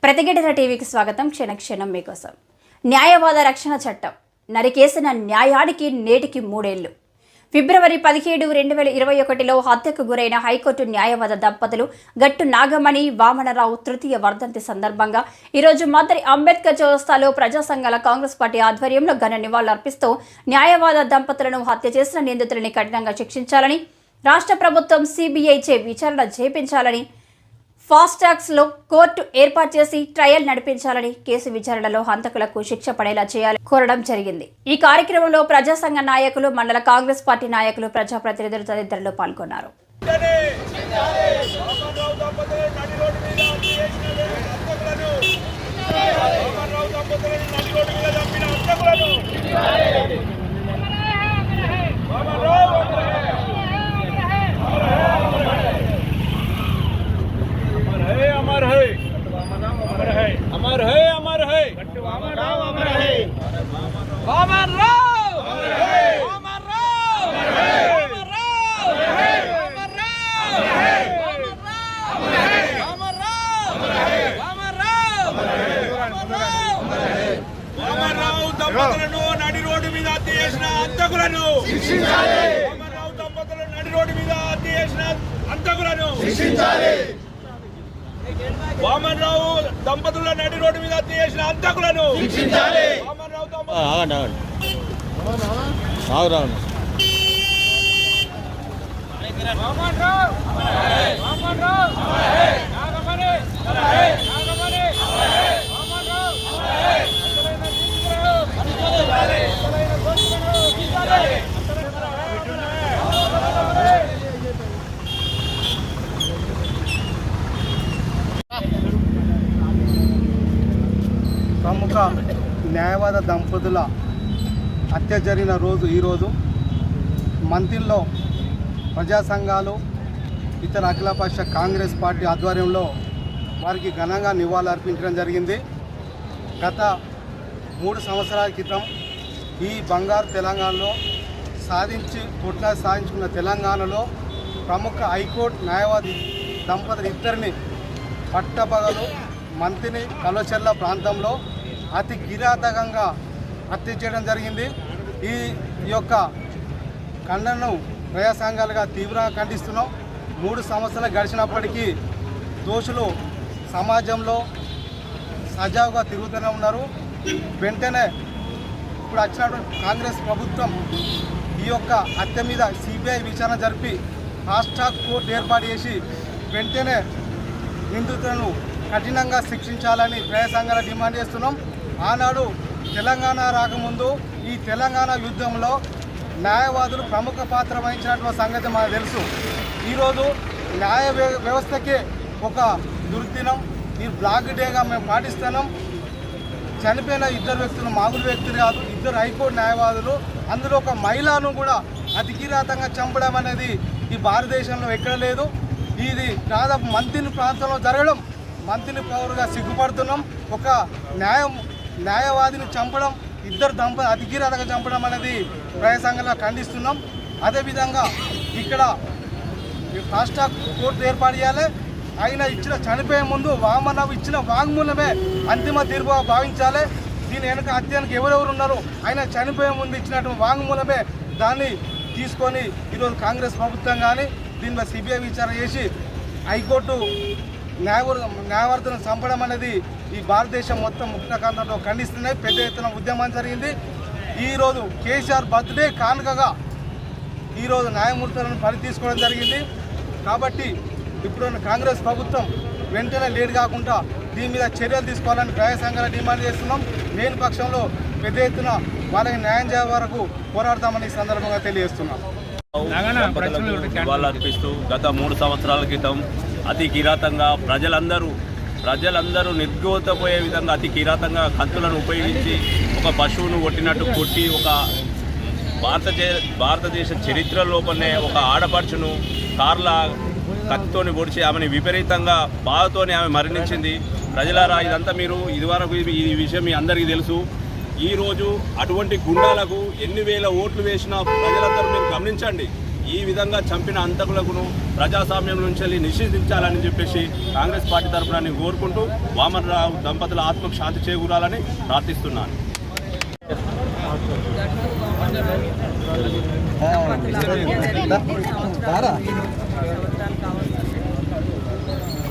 ప్రతిఘటన టీవీకి స్వాగతం. క్షణక్షణం మీకోసం. న్యాయవాద రక్షణ చట్టం నరికేసిన న్యాయానికి నేటికి 3 ఏళ్లు. ఫిబ్రవరి 17, 2021లో హత్యకు గురైన హైకోర్టు న్యాయవాద దంపతులు గట్టు నాగమణి, వామనరావు తృతీయ వర్ధంతి సందర్భంగా ఈరోజు మంత్రి అంబేద్కర్ చౌరస్తాలో ప్రజా సంఘాల కాంగ్రెస్ పార్టీ ఆధ్వర్యంలో ఘన నివాళులర్పిస్తూ న్యాయవాద దంపతులను హత్య చేసిన నిందితులని కఠినంగా శిక్షించాలని, రాష్ట్ర ప్రభుత్వం సిబిఐచే విచారణ చేపించాలని, ఫాస్ట్ ట్రాక్స్లో కోర్టు ఏర్పాటు చేసి ట్రయల్ నడిపించాలని, కేసు విచారణలో హంతకులకు శిక్ష పడేలా చేయాలని కోరడం జరిగింది. ఈ కార్యక్రమంలో ప్రజా సంఘ నాయకులు, మండల కాంగ్రెస్ పార్టీ నాయకులు, ప్రజాప్రతినిధులు తదితరులు పాల్గొన్నారు. अमर है अमर है वामनराव अमर है वामनराव अमर है वामनराव अमर है वामनराव अमर है वामनराव अमर है वामनराव अमर है वामनराव దంపతులను నడి రోడ్డు మీద హత్య చేసిన హంతకులను శిక్షించాలి. వామనరావు దంపతులను నడి రోడ్డు మీద హత్య చేసిన హంతకులను శిక్షించాలి. వామనరావు దంపతుల నడి రోడ్డు మీద హత్య చేసిన హంతకులను శిక్షించాలి. వామనరావు ప్రముఖ న్యాయవాద దంపతుల హత్య జరిగిన రోజు ఈరోజు మంతిల్లో ప్రజా సంఘాలు, ఇతర అఖిలపక్ష కాంగ్రెస్ పార్టీ ఆధ్వర్యంలో వారికి ఘనంగా నివాళులు అర్పించడం జరిగింది. గత 3 సంవత్సరాల క్రితం ఈ బంగారు తెలంగాణలో సాధించుకున్న తెలంగాణలో ప్రముఖ హైకోర్టు న్యాయవాది దంపతులు ఇద్దరిని పట్టపగలు మంత్రిని కలోచెర్ల ప్రాంతంలో అతి కిరాతకంగా హత్య చేయడం జరిగింది. ఈ యొక్క ఖండనను ప్రజా సంఘాలుగా తీవ్రంగా ఖండిస్తున్నాం. 3 సంవత్సరాలు గడిచినప్పటికీ దోషులు సమాజంలో సజావుగా తిరుగుతూనే ఉన్నారు. వెంటనే ఇప్పుడు వచ్చినటువంటి కాంగ్రెస్ ప్రభుత్వం ఈ యొక్క హత్య మీద సిబిఐ విచారణ జరిపి ఫాస్ట్ ట్రాక్ కోర్టు ఏర్పాటు చేసి వెంటనే నిందితులను కఠినంగా శిక్షించాలని ప్రజా సంఘాలు డిమాండ్ చేస్తున్నాం. ఆనాడు తెలంగాణ రాకముందు ఈ తెలంగాణ యుద్ధంలో న్యాయవాదులు ప్రముఖ పాత్ర వహించినటువంటి సంగతి మనకు తెలుసు. ఈరోజు న్యాయ వ్యవస్థకే ఒక దుర్దినం, ఈ బ్లాక్ డేగా మేము పాటిస్తున్నాం. చనిపోయిన 2 వ్యక్తులు మామూలు వ్యక్తులు కాదు, 2 హైకోర్టు న్యాయవాదులు, అందులో ఒక మహిళను కూడా అతి కిరాతంగా చంపడం అనేది ఈ భారతదేశంలో ఎక్కడ లేదు. ఇది దాదాపు మంత్రి ప్రాంతంలో జరగడం మంత్రి పౌరుగా సిగ్గుపడుతున్నాం. ఒక న్యాయవాదిని చంపడం, 2 అతి కిరాతంగా చంపడం అనేది ప్రజా సంఘంగా ఖండిస్తున్నాం. అదేవిధంగా ఇక్కడ ఫాస్ట్ ట్రాక్ కోర్టు ఏర్పాటు చేయాలి. ఆయన చనిపోయే ముందు వామనరావు ఇచ్చిన వాంగ్మూలమే అంతిమ తీర్పుగా భావించాలి. దీని వెనుక హత్యానికి ఎవరెవరు ఉన్నారు, ఆయన చనిపోయే ముందు ఇచ్చినటువంటి వాంగ్మూలమే దాన్ని తీసుకొని ఈరోజు కాంగ్రెస్ ప్రభుత్వం కానీ దీనిపై సిబిఐ విచారణ చేసి హైకోర్టు న్యాయవాదులను చంపడం అనేది ఈ భారతదేశం మొత్తం ముక్తకాంతంలో ఖండిస్తున్నాయి. పెద్ద ఎత్తున ఉద్యమం జరిగింది. ఈరోజు కేసీఆర్ బర్త్డే కానుకగా ఈరోజు న్యాయమూర్తులను బలి తీసుకోవడం జరిగింది. కాబట్టి ఇప్పుడున్న కాంగ్రెస్ ప్రభుత్వం వెంటనే లేట్ కాకుండా దీని మీద చర్యలు తీసుకోవాలని ప్రజా సంఘాలు డిమాండ్ చేస్తున్నాం. లేని పక్షంలో పెద్ద ఎత్తున వాళ్ళకి న్యాయం చేయ వరకు పోరాడతామని ఈ సందర్భంగా తెలియజేస్తున్నాం. నివాళులర్పిస్తూ గత 3 సంవత్సరాల క్రితం అతి కిరాతంగా ప్రజలందరూ నిర్గోతపోయే విధంగా అతి కిరాతంగా కత్తులను ఉపయోగించి ఒక పశువును కొట్టినట్టు కొట్టి ఒక భారతదేశ చరిత్రలోపనే ఒక ఆడపడుచును కార్ల కత్తితోని పొడిచి ఆమెను విపరీతంగా బాధతోనే ఆమె మరణించింది. ప్రజలారా, ఇదంతా మీరు ఇదివరకు ఈ విషయం మీ అందరికీ తెలుసు. ఈరోజు అటువంటి గుండాలకు ఎన్ని వేల ఓట్లు వేసినా ప్రజలందరూ మీరు గమనించండి. ఈ విధంగా చంపిన హంతకులను ప్రజాస్వామ్యం నుంచి వెళ్ళి నిషేధించాలని చెప్పేసి కాంగ్రెస్ పార్టీ తరఫున నేను కోరుకుంటూ వామన్ రావు దంపతుల ఆత్మకు శాంతి చేకూరాలని ప్రార్థిస్తున్నాను.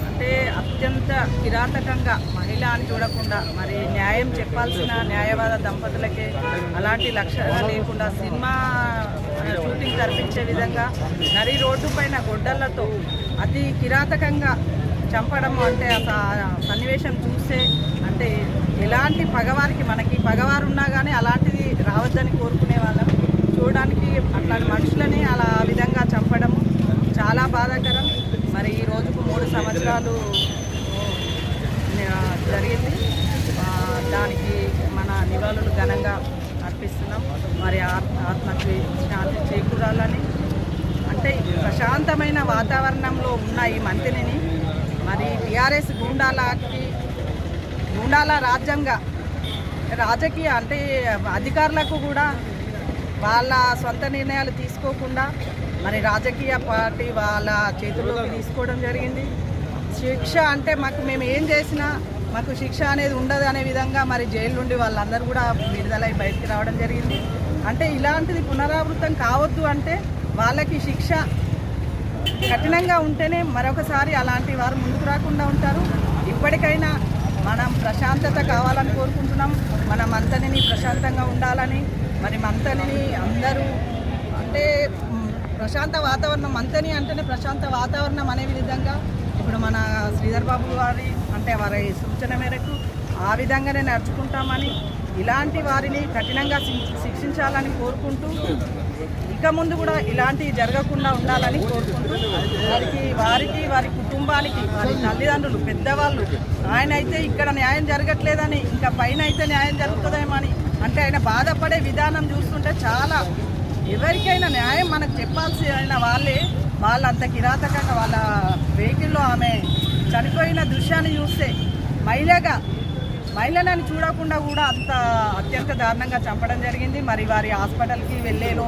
అంటే అత్యంత కిరాతకంగా మహిళ అని చూడకుండా మరి న్యాయం చెప్పాల్సిన న్యాయవాద దంపతులకే అలాంటి లక్ష్యాలు లేకుండా సినిమా షూటింగ్ జరిపించే విధంగా నరి రోడ్డు పైన గొడ్డళ్లతో అతి కిరాతకంగా చంపడం అంటే సన్నివేశం చూస్తే అంటే ఎలాంటి పగవారికి మనకి పగవారు ఉన్నా కానీ అలాంటిది రావద్దని కోరుకునే వాళ్ళం. చూడడానికి అట్లాంటి మనుషులని అలా ఆ విధంగా చంపడం చాలా బాధాకరం. మరి ఈ రోజుకు 3 సంవత్సరాలు జరిగింది. దానికి మన నివాళులు ఘనంగా అర్పిస్తున్నాం. మరి ఆత్మకి శాంతి చేకూరాలని అంటే ప్రశాంతమైన వాతావరణంలో ఉన్న ఈ మంత్రిని మరి టీఆర్ఎస్ గూండాల రాజకీయ అంటే అధికారులకు కూడా వాళ్ళ సొంత నిర్ణయాలు తీసుకోకుండా మరి రాజకీయ పార్టీ వాళ్ళ చేతుల్లోకి తీసుకోవడం జరిగింది. శిక్ష అంటే మేము ఏం చేసినా మాకు శిక్ష అనేది ఉండదు అనే విధంగా మరి జైలు నుండి వాళ్ళందరూ కూడా విడుదలై బయటికి రావడం జరిగింది. అంటే ఇలాంటిది పునరావృతం కావద్దు అంటే వాళ్ళకి శిక్ష కఠినంగా ఉంటేనే మరొకసారి అలాంటి వారు ముందుకు రాకుండా ఉంటారు. ఇప్పటికైనా మనం ప్రశాంతత కావాలని కోరుకుంటున్నాం. మన మంతనిని ప్రశాంతంగా ఉండాలని మరి మంతనిని అందరూ అంటే ప్రశాంత వాతావరణం మంతని అంటేనే ప్రశాంత వాతావరణం అనే విధంగా ఇప్పుడు మన శ్రీధర్ బాబు గారి అంటే వారి సూచన మేరకు ఆ విధంగానే నడుచుకుంటామని ఇలాంటి వారిని కఠినంగా శిక్షించాలని కోరుకుంటూ ఇక ముందు కూడా ఇలాంటివి జరగకుండా ఉండాలని కోరుకుంటూ వారి కుటుంబానికి వారి తల్లిదండ్రులు పెద్దవాళ్ళు ఆయన అయితే ఇక్కడ న్యాయం జరగట్లేదని ఇంకా పైన అయితే న్యాయం జరుగుతుందేమని అంటే ఆయన బాధపడే విధానం చూస్తుంటే చాలా ఎవరికైనా న్యాయం మనకు చెప్పాల్సిన వాళ్ళంత కిరాతకంగా వాళ్ళ వెహికల్లో ఆమె చనిపోయిన దృశ్యాన్ని చూస్తే మహిళలను చూడకుండా కూడా అత్యంత దారుణంగా చంపడం జరిగింది. మరి వారి హాస్పిటల్కి వెళ్ళేలో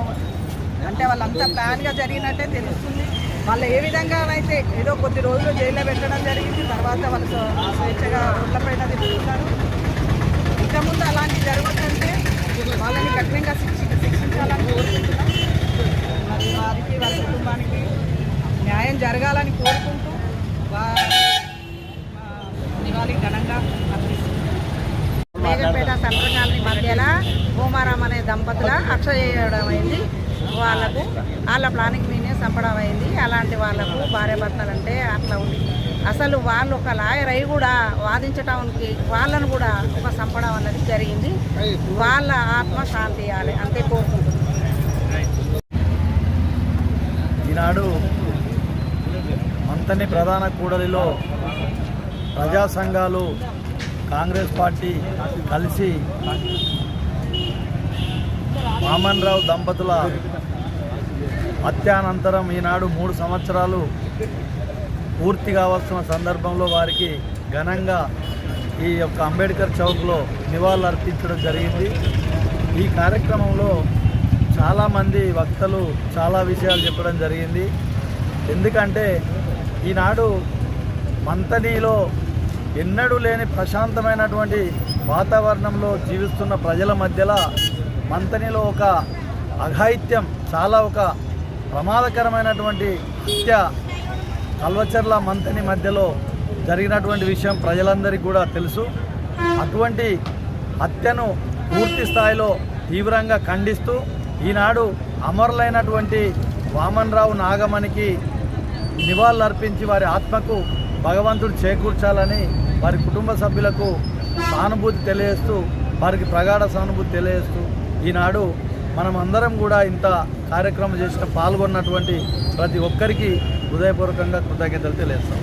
అంటే వాళ్ళంతా ప్లాన్గా జరిగినట్టే తెలుస్తుంది. వాళ్ళు ఏ విధంగానైతే ఏదో కొద్ది రోజులు జైల్లో పెట్టడం జరిగింది. తర్వాత వాళ్ళు స్వేచ్ఛగా రోడ్లపైన తిరుగుతున్నారు. ఇంకా ముందు అలాంటివి జరగదంటే వాళ్ళని కఠినంగా శిక్షించాలని కోరుకుంటున్నాం. మరి వారికి వాళ్ళ కుటుంబానికి న్యాయం జరగాలని కోరుకుంటూ నివాళి ఘనంగా అర్పిస్తున్నాం. మేఘపేట సెంట్రల్ కాలనీ మధ్యలో భూమారాం అనే దంపతుల హత్య చేయడం అయింది. వాళ్ళ ప్లానింగ్ మీనే చంపడం అయింది. అలాంటి వాళ్ళకు భార్యాభర్తలు అంటే అట్లా ఉంది. అసలు వాళ్ళు ఒక లాయర్ అయి కూడా వాదించడానికి వాళ్ళను కూడా ఒక చంపడం అనేది జరిగింది. వాళ్ళ ఆత్మ శాంతి ఇవ్వాలి అంతే కోరుకుంటున్నాం. ఈనాడు మంతని ప్రధాన కూడలిలో ప్రజా సంఘాలు కాంగ్రెస్ పార్టీ కలిసి వామన్ రావు దంపతుల హత్యానంతరం ఈనాడు 3 సంవత్సరాలు పూర్తి కావాల్సిన సందర్భంలో వారికి ఘనంగా ఈ యొక్క అంబేద్కర్ చౌక్లో నివాళులు అర్పించడం జరిగింది. ఈ కార్యక్రమంలో చాలామంది వక్తలు చాలా విషయాలు చెప్పడం జరిగింది. ఎందుకంటే ఈనాడు మంతనిలో ఎన్నడూ లేని ప్రశాంతమైనటువంటి వాతావరణంలో జీవిస్తున్న ప్రజల మధ్యలో మంతనిలో ఒక అఘాయిత్యం చాలా ఒక ప్రమాదకరమైనటువంటి హత్య కల్వచర్ల మంతని మధ్యలో జరిగినటువంటి విషయం ప్రజలందరికీ కూడా తెలుసు. అటువంటి హత్యను పూర్తి స్థాయిలో తీవ్రంగా ఖండిస్తూ ఈనాడు అమరులైనటువంటి వామన్ రావు నాగమణికి నివాళులు అర్పించి వారి ఆత్మకు భగవంతుడు చేకూర్చాలని వారి కుటుంబ సభ్యులకు సానుభూతి తెలియజేస్తూ వారికి ప్రగాఢ సానుభూతి తెలియజేస్తూ ఈనాడు మనమందరం కూడా ఇంత కార్యక్రమం చేసిన పాల్గొన్నటువంటి ప్రతి ఒక్కరికి హృదయపూర్వకంగా కృతజ్ఞతలు తెలియజేస్తాం.